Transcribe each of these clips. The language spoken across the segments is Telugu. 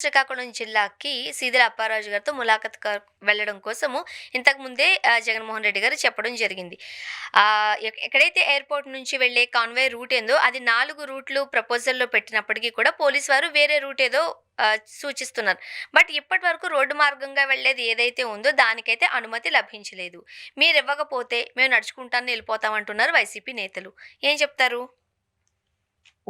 శ్రీకాకుళం జిల్లాకి సీదిర అప్పారాజు గారితో వెళ్ళడం కోసము ఇంతకు ముందే జగన్మోహన్ రెడ్డి గారు చెప్పడం జరిగింది. ఎక్కడైతే ఎయిర్‌పోర్ట్ నుంచి వెళ్ళే కాన్వాయ్ రూట్ ఏందో అది 4 రూట్‌లు ప్రపోజల్‌లో పెట్టినప్పటికీ కూడా పోలీస్ వారు వేరే రూట్ ఏదో సూచిస్తున్నారు. బట్ ఇప్పటి వరకు రోడ్డు మార్గంగా వెళ్ళేది ఏదైతే ఉందో దానికైతే అనుమతి లభించలేదు. మీరివ్వకపోతే మేము నడుచుకుంటానే ఎళ్ళిపోతాం అంటున్నారు వైసీపీ నేతలు. ఏం చెప్తారు?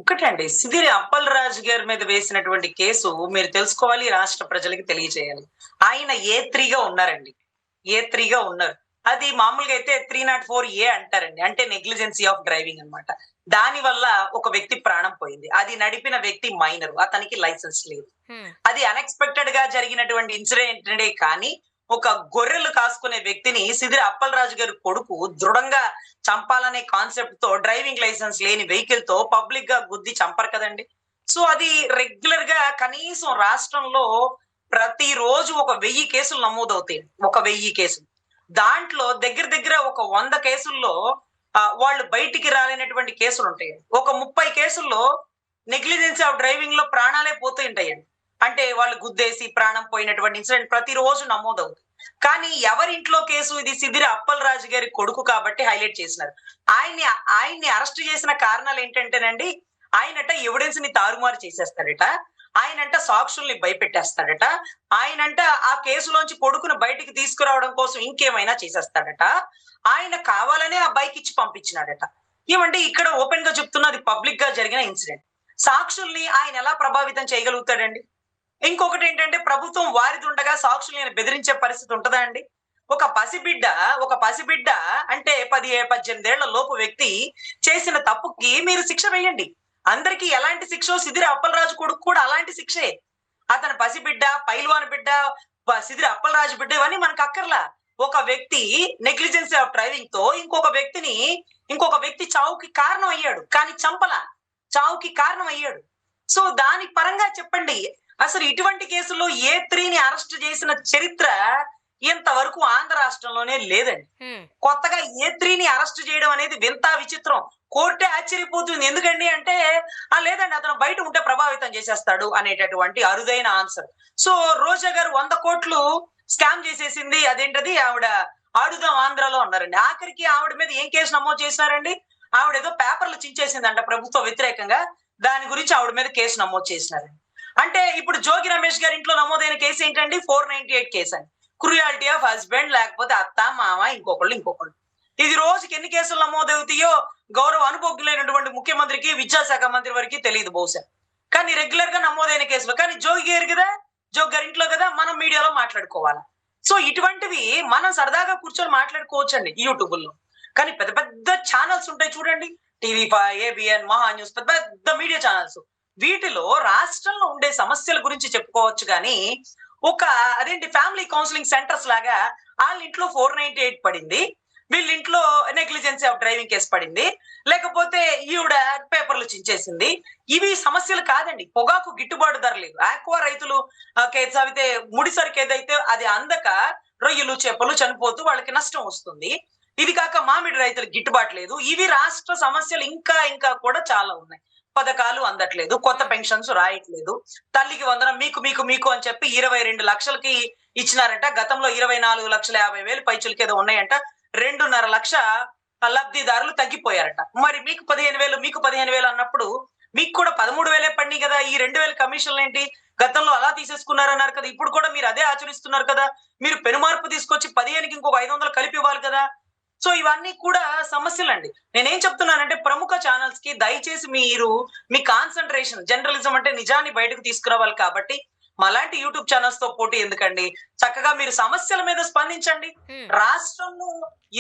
ఒకటండి సిదిరి అప్పలరాజు గారి మీద వేసినటువంటి కేసు మీరు తెలుసుకోవాలి, రాష్ట్ర ప్రజలకి తెలియజేయాలి. ఆయన A3గా ఉన్నారండి. A3గా ఉన్నారు. అది మామూలుగా అయితే 304A అంటారండి. అంటే నెగ్లిజెన్సీ ఆఫ్ డ్రైవింగ్ అన్నమాట. దాని వల్ల ఒక వ్యక్తి ప్రాణం పోయింది. అది నడిపిన వ్యక్తి మైనర్. అతనికి లైసెన్స్ లేదు. అది అన్ఎక్స్‌పెక్టెడ్ గా జరిగినటువంటి ఇన్సిడెంటే కానీ ఒక గొర్రెలు కాసుకునే వ్యక్తిని సిదిరి అప్పలరాజు గారి కొడుకు దృఢంగా చంపాలనే కాన్సెప్ట్ తో డ్రైవింగ్ లైసెన్స్ లేని వెహికల్ తో పబ్లిక్ గా గుద్ది చంపరు కదండి. సో అది రెగ్యులర్ గా కనీసం రాష్ట్రంలో ప్రతిరోజు ఒక 1000 కేసులు నమోదవుతాయి. ఒక 1000 కేసులు. దాంట్లో దగ్గర దగ్గర ఒక 100 కేసుల్లో వాళ్ళు బయటికి రాలేనటువంటి కేసులు ఉంటాయి. ఒక 30 కేసుల్లో నెగ్లిజెన్సీ ఆఫ్ డ్రైవింగ్ లో ప్రాణాలే పోతూ ఉంటాయండి. అంటే వాళ్ళు గుద్దేసి ప్రాణం పోయినటువంటి ఇన్సిడెంట్ ప్రతిరోజు నమోదవుతుంది. కానీ ఎవరింట్లో కేసు ఇది సిదిరి అప్పలరాజు గారి కొడుకు కాబట్టి హైలైట్ చేసినారు. ఆయన్ని ఆయన్ని అరెస్ట్ చేసిన కారణాలు ఏంటంటేనండి, ఆయనట ఎవిడెన్స్ ని తారుమారు చేసేస్తాడట. ఆయనంట సాక్షుల్ని భయపెట్టేస్తాడట. ఆయనంట ఆ కేసులోంచి కొడుకును బయటికి తీసుకురావడం కోసం ఇంకేమైనా చేసేస్తాడట. ఆయన కావాలనే ఆ బైక్ ఇచ్చి పంపించినాడట. ఏమంటే ఇక్కడ ఓపెన్ గా చెప్తున్నది పబ్లిక్ గా జరిగిన ఇన్సిడెంట్. సాక్షుల్ని ఆయన ఎలా ప్రభావితం చేయగలుగుతాడండి? ఇంకొకటి ఏంటంటే ప్రభుత్వం వారిదుండగా సాక్షుల్ని బెదిరించే పరిస్థితి ఉంటదా అండి? ఒక పసిబిడ్డ అంటే 18 ఏళ్ల లోపు వ్యక్తి చేసిన తప్పుకి మీరు శిక్ష వేయండి. అందరికీ ఎలాంటి శిక్షో సిదిరి అప్పలరాజు కొడుకు కూడా అలాంటి శిక్షే. అతను పసిబిడ్డ, పైల్వాన్ బిడ్డ, సిదిరి అప్పలరాజు బిడ్డ ఇవన్నీ మనకు అక్కర్లా. ఒక వ్యక్తి నెగ్లిజెన్సీ ఆఫ్ డ్రైవింగ్ తో ఇంకొక వ్యక్తి చావుకి కారణం అయ్యాడు. కానీ చంపలా. చావుకి కారణం అయ్యాడు. సో దాని పరంగా చెప్పండి. అసలు ఇటువంటి కేసుల్లో A3ని అరెస్ట్ చేసిన చరిత్ర ఇంతవరకు ఆంధ్ర రాష్ట్రంలోనే లేదండి. కొత్తగా A3ని అరెస్ట్ చేయడం అనేది వింత విచిత్రం. కోర్టే ఆశ్చర్యపోతుంది. ఎందుకండి అంటే లేదండి అతను బయట ఉంటే ప్రభావితం చేసేస్తాడు అనేటటువంటి అరుదైన ఆన్సర్. సో రోజా గారు 100 కోట్లు స్కామ్ చేసేసింది. అదేంటది ఆవిడ ఆడుదాం ఆంధ్రలో అన్నారండి. ఆఖరికి ఆవిడ మీద ఏం కేసు నమోదు చేశారండి? ఆవిడ ఏదో పేపర్లు చించేసిందంట ప్రభుత్వ వ్యతిరేకంగా. దాని గురించి ఆవిడ మీద కేసు నమోదు చేసినారండి. అంటే ఇప్పుడు జోగి రమేష్ గారి ఇంట్లో నమోదైన కేసు ఏంటండి? 498 కేసు అండి. క్రూయాలిటీ ఆఫ్ హస్బెండ్, లేకపోతే అత్త, మామ, ఇంకొకళ్ళు. ఇది రోజుకి ఎన్ని కేసులు నమోదవుతాయో గౌరవ అనుభవజ్ఞులైనటువంటి ముఖ్యమంత్రికి, విద్యాశాఖ మంత్రి వరకు తెలియదు బహుశా. కానీ రెగ్యులర్ గా నమోదైన కేసులు. కానీ జోగి గారి ఇంట్లో కదా మనం మీడియాలో మాట్లాడుకోవాలి. సో ఇటువంటివి మనం సరదాగా కూర్చొని మాట్లాడుకోవచ్చండి యూట్యూబ్ లో. కానీ పెద్ద పెద్ద ఛానల్స్ ఉంటాయి చూడండి. టీవీ5, ABN, మహా న్యూస్, పెద్ద పెద్ద మీడియా ఛానల్స్. వీటిలో రాష్ట్రంలో ఉండే సమస్యల గురించి చెప్పుకోవచ్చు కానీ అదేంటి ఫ్యామిలీ కౌన్సిలింగ్ సెంటర్స్ లాగా వాళ్ళ ఇంట్లో 498 పడింది, వీళ్ళ ఇంట్లో నెగ్లిజెన్సీ ఆఫ్ డ్రైవింగ్ కేసు పడింది, లేకపోతే ఈవిడ పేపర్లు చించేసింది. ఇవి సమస్యలు కాదండి. పొగాకు గిట్టుబాటు ధర లేదు. ఆక్వా రైతులు చదివితే ముడి సరుకు ఏదైతే అది అందక రొయ్యలు, చేపలు చనిపోతూ వాళ్ళకి నష్టం వస్తుంది. ఇది కాక మామిడి రైతులకు గిట్టుబాటు లేదు. ఇవి రాష్ట్ర సమస్యలు ఇంకా కూడా చాలా ఉన్నాయి. పథకాలు అందట్లేదు, కొత్త పెన్షన్స్ రాయట్లేదు, తల్లికి వందనం మీకు అని చెప్పి 22 లక్షలకి ఇచ్చినారంట. గతంలో 24,50,000 పైచులకి ఏదో ఉన్నాయంట. 2.5 లక్ష లబ్ధిదారులు తగ్గిపోయారట. మరి మీకు 15,000 అన్నప్పుడు మీకు కూడా 13,000 పడినాయి కదా. ఈ 2,000 కమిషన్లు ఏంటి? గతంలో అలా తీసేసుకున్నారన్నారు కదా. ఇప్పుడు కూడా మీరు అదే ఆచరిస్తున్నారు కదా. మీరు పెనుమార్పు తీసుకొచ్చి 15కి ఇంకొక 500 కలిపి ఇవ్వాలి కదా. సో ఇవన్నీ కూడా సమస్యలండి. నేనేం చెప్తున్నానంటే ప్రముఖ ఛానల్స్ కి దయచేసి మీరు మీ కాన్సన్ట్రేషన్, జర్నలిజం అంటే నిజాన్ని బయటకు తీసుకురావాలి కాబట్టి మాలాంటి యూట్యూబ్ ఛానల్స్ తో పోటీ ఎందుకండి? చక్కగా మీరు సమస్యల మీద స్పందించండి. రాష్ట్రంలో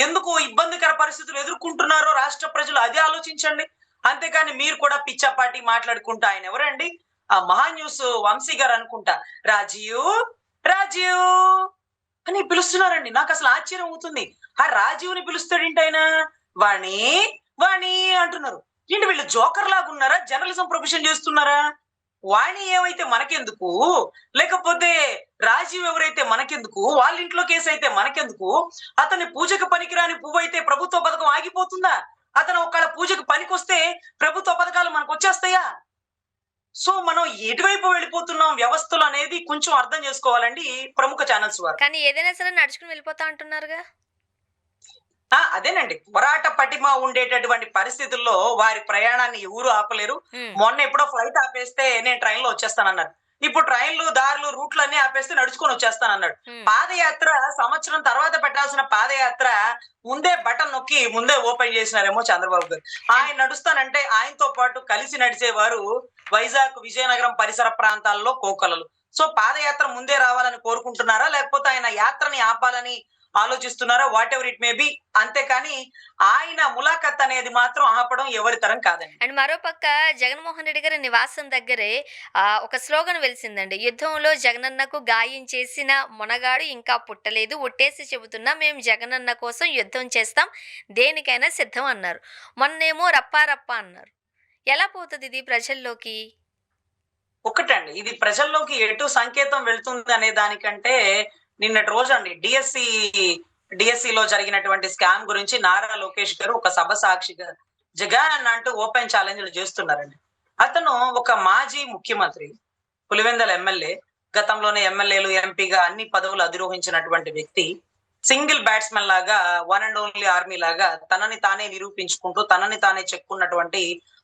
ఎందుకు ఇబ్బందికర పరిస్థితులు ఎదుర్కొంటున్నారో రాష్ట్ర ప్రజలు అదే ఆలోచించండి. అంతేకాని మీరు కూడా పిచ్చాపాటి మాట్లాడుకుంటా ఆయన ఎవరండి? ఆ మహా న్యూస్ వంశీ గారు అనుకుంటా రాజీవ్ అని పిలుస్తున్నారండి. నాకు అసలు ఆశ్చర్యం అవుతుంది. ఆ రాజీవ్ని పిలుస్తాడేంటి ఆయన? వాణి అంటున్నారు. ఏంటి వీళ్ళు జోకర్ లాగా ఉన్నారా? జర్నలిజం ప్రొఫెషన్ చేస్తున్నారా? వాణి ఏమైతే మనకెందుకు, లేకపోతే రాజీవ్ ఎవరైతే మనకెందుకు, వాళ్ళ ఇంట్లో కేసు అయితే మనకెందుకు? అతని పూజకు పనికిరాని పువ్వు అయితే ప్రభుత్వ పథకం ఆగిపోతుందా? అతను ఒకవేళ పూజకు పనికొస్తే ప్రభుత్వ పథకాలు మనకు వచ్చేస్తాయా? సో మనం ఎటువైపు వెళ్ళిపోతున్నాం వ్యవస్థలు అనేది కొంచెం అర్థం చేసుకోవాలండి ఈ ప్రముఖ ఛానల్స్ వారు. కానీ ఏదైనా సరే నడుచుకుని వెళ్ళిపోతా అంటున్నారుగా? అదేనండి. పోరాట పటిమ ఉండేటటువంటి పరిస్థితుల్లో వారి ప్రయాణాన్ని ఎవరు ఆపలేరు. హ్మ్. మొన్న ఎప్పుడో ఫ్లైట్ ఆపేస్తే నేను ట్రైన్‌లో వచ్చేస్తానన్నారు. ఇప్పుడు ట్రైన్‌లు, దారులు, రూట్‌లన్నీ ఆపేస్తే నడుచుకొని వచ్చేస్తానన్నాడు. హ్మ్. పాదయాత్ర సంవత్సరం తర్వాత పెట్టాల్సిన పాదయాత్ర ముందే బటన్ నొక్కి ముందే ఓపెన్ చేసినారేమో చంద్రబాబు గారు. ఆయన నడుస్తానంటే ఆయనతో పాటు కలిసి నడిచేవారు వైజాగ్, విజయనగరం పరిసర ప్రాంతాల్లో కోకొల్లలు. సో పాదయాత్ర ముందే రావాలని కోరుకుంటున్నారా? లేకపోతే ఆయన యాత్రని ఆపాలని ఆలోచిస్తున్నారా? Whatever it may be. అంతేకాని ఆయన ములాఖత్ అనేది మాత్రం ఆపడం ఎవరి తరం కాదండి. అండ్ మరోపక్క జగన్మోహన్ రెడ్డి గారి నివాసం దగ్గరే ఒక స్లోగన్ వెలిసిందండి. యుద్ధంలో జగనన్నకు గాయం చేసిన మొనగాడు ఇంకా పుట్టలేదు. ఒట్టేసి చెబుతున్నా మేము జగనన్న కోసం యుద్ధం చేస్తాం. దేనికైనా సిద్ధం అన్నారు. మొన్నేమో రప్పా రప్పా అన్నారు. ఎలా పోతది ఇది ప్రజల్లోకి? ఒకటండి. ఇది ప్రజల్లోకి ఎటు సంకేతం వెళ్తుంది అనే దానికంటే నిన్నటి రోజండి డిఎస్సిలో జరిగినటువంటి స్కామ్ గురించి నారా లోకేష్ గారు ఒక సభ సాక్షిగా జగన్ అంటూ ఓపెన్ ఛాలెంజ్‌లు చేస్తున్నారండి. అతను ఒక మాజీ ముఖ్యమంత్రి, పులివెందుల ఎమ్మెల్యే, గతంలోనే ఎమ్మెల్యేలు, ఎంపీగా అన్ని పదవులు అధిరోహించినటువంటి వ్యక్తి. సింగిల్ బ్యాట్స్‌మన్ లాగా వన్ అండ్ ఓన్లీ ఆర్మీ లాగా తనని తానే నిరూపించుకుంటూ, తనని తానే చెక్కున్నటువంటి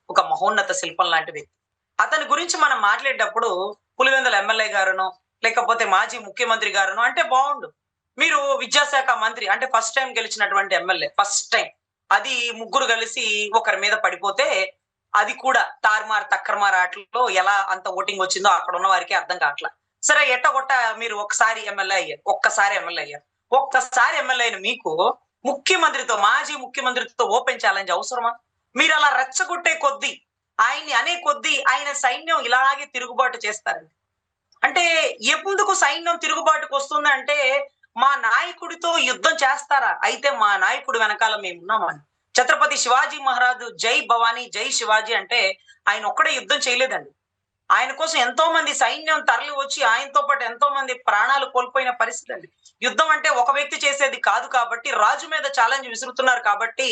ఒక మహోన్నత శిల్పం లాంటి వ్యక్తి. అతని గురించి మనం మాట్లాడేటప్పుడు పులివెందుల ఎమ్మెల్యే గారునో, లేకపోతే మాజీ ముఖ్యమంత్రి గారునో అంటే బావుండు. మీరు విద్యాశాఖ మంత్రి అంటే ఫస్ట్ టైమ్ గెలిచినటువంటి ఎమ్మెల్యే. First time. అది ముగ్గురు కలిసి ఒకరి మీద పడిపోతే అది కూడా తారుమారు తక్కరమారు ఆటల్లో ఎలా అంత ఓటింగ్ వచ్చిందో అక్కడ ఉన్న వారికి అర్థం కావట్లా. సరే ఎట్టగొట్ట మీరు ఒక్కసారి ఎమ్మెల్యే అయ్యారు. ఒక్కసారి ఎమ్మెల్యే అయ్యారు. ఒక్కసారి ఎమ్మెల్యే అయిన మీకు ముఖ్యమంత్రితో, మాజీ ముఖ్యమంత్రితో ఓపెన్ ఛాలెంజ్ అవసరమా? మీరు అలా రెచ్చగొట్టే కొద్దీ, ఆయన్ని అనే కొద్దీ ఆయన సైన్యం ఇలాగే తిరుగుబాటు చేస్తారండి. అంటే ఎందుకు సైన్యం తిరుగుబాటుకు వస్తుందంటే మా నాయకుడితో యుద్ధం చేస్తారా? అయితే మా నాయకుడు వెనకాల మేమున్నామని. ఛత్రపతి శివాజీ మహారాజు జై భవానీ, జై శివాజీ అంటే ఆయన ఒక్కడే యుద్ధం చేయలేదండి. ఆయన కోసం ఎంతో మంది సైన్యం తరలి వచ్చి ఆయనతో పాటు ఎంతో మంది ప్రాణాలు కోల్పోయిన పరిస్థితి అండి. యుద్ధం అంటే ఒక వ్యక్తి చేసేది కాదు కాబట్టి రాజు మీద ఛాలెంజ్ విసురుతున్నారు కాబట్టి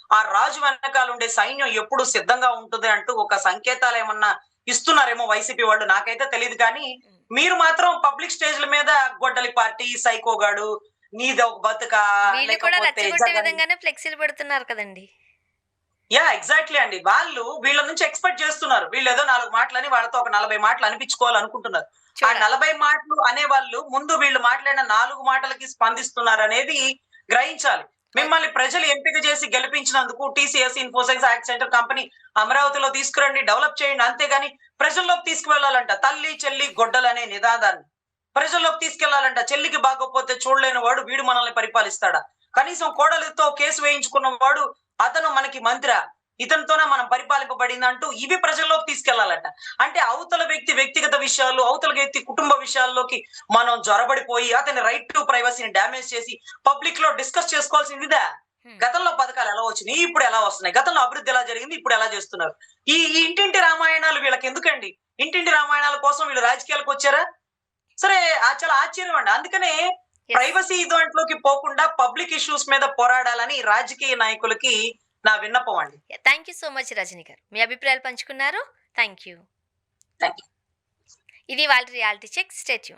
ఆ రాజు వెనకాల ఉండే సైన్యం ఎప్పుడు సిద్ధంగా ఉంటుంది అంటూ ఒక సంకేతాలు ఏమన్నా ఇస్తున్నారేమో వైసీపీ వాళ్ళు, నాకైతే తెలియదు. కానీ మీరు మాత్రం పబ్లిక్ స్టేజ్ల మీద గొడ్డలి పార్టీ, సైకోగాడు, నీది ఒక బతుక, వీళ్ళు కూడా లేకపోతే రెచ్చగొట్టే జగన్. విధంగానే ఫ్లెక్సీలు పెడుతున్నారు కదండీ! ఎగ్జాక్ట్లీ అండి. వాళ్ళు వీళ్ళ నుంచి ఎక్స్‌పెక్ట్ చేస్తున్నారు. వీళ్ళేదో 4 మాటలని వాళ్ళతో ఒక 40 మాటలు అనిపించుకోవాలనుకుంటున్నారు. ఆ చూడాలి. 40 మాటలు అనేవాళ్ళు ముందు వీళ్ళు మాట్లాడిన 4 మాటలకి స్పందిస్తున్నారనేది గ్రహించాలి. మిమ్మల్ని ప్రజలు ఎంపిక చేసి గెలిపించినందుకు టీసీఎస్, ఇన్ఫోసిస్, యాక్సెంచర్ కంపెనీ అమరావతిలో తీసుకురండి, డెవలప్ చేయండి. అంతేగాని ప్రజల్లోకి తీసుకువెళ్ళాలంట. తల్లి, చెల్లి, గొడ్డలనే నినాదాన్ని ప్రజల్లోకి తీసుకెళ్లాలంట. చెల్లికి బాగోకపోతే చూడలేని వాడు వీడు మనల్ని పరిపాలిస్తాడా? కనీసం కోడలితో కేసు వేయించుకున్న వాడు అతను మనకి మంత్రా? ఇతనితోనే మనం పరిపాలింపబడిందంటూ ఇవి ప్రజల్లోకి తీసుకెళ్లాలట. అంటే అవతల వ్యక్తి వ్యక్తిగత విషయాలు, అవతల వ్యక్తి కుటుంబ విషయాల్లోకి మనం జొరబడిపోయి అతని రైట్ టు ప్రైవసీని డ్యామేజ్ చేసి పబ్లిక్ లో డిస్కస్ చేసుకోవాల్సిందిదా? హ్మ్. గతంలో పథకాలు ఎలా వచ్చినాయి, ఇప్పుడు ఎలా వస్తున్నాయి, గతంలో అభివృద్ధి ఎలా జరిగింది, ఇప్పుడు ఎలా చేస్తున్నారు? ఈ ఇంటింటి రామాయణాలు వీళ్ళకి ఎందుకండి? ఇంటింటి రామాయణాల కోసం వీళ్ళు రాజకీయాలకు వచ్చారా? సరే చాలా ఆశ్చర్యం అండి. అందుకనే యెస్. ప్రైవసీ దాంట్లోకి పోకుండా పబ్లిక్ ఇష్యూస్ మీద పోరాడాలని రాజకీయ నాయకులకి నా విన్నపం అండి. Thank you so much Rajani garu. మీ అభిప్రాయాలు పంచుకున్నారు. Thank you. Thank you. ఇది వాళ్ళ రియాలిటీ చెక్. Stay tuned.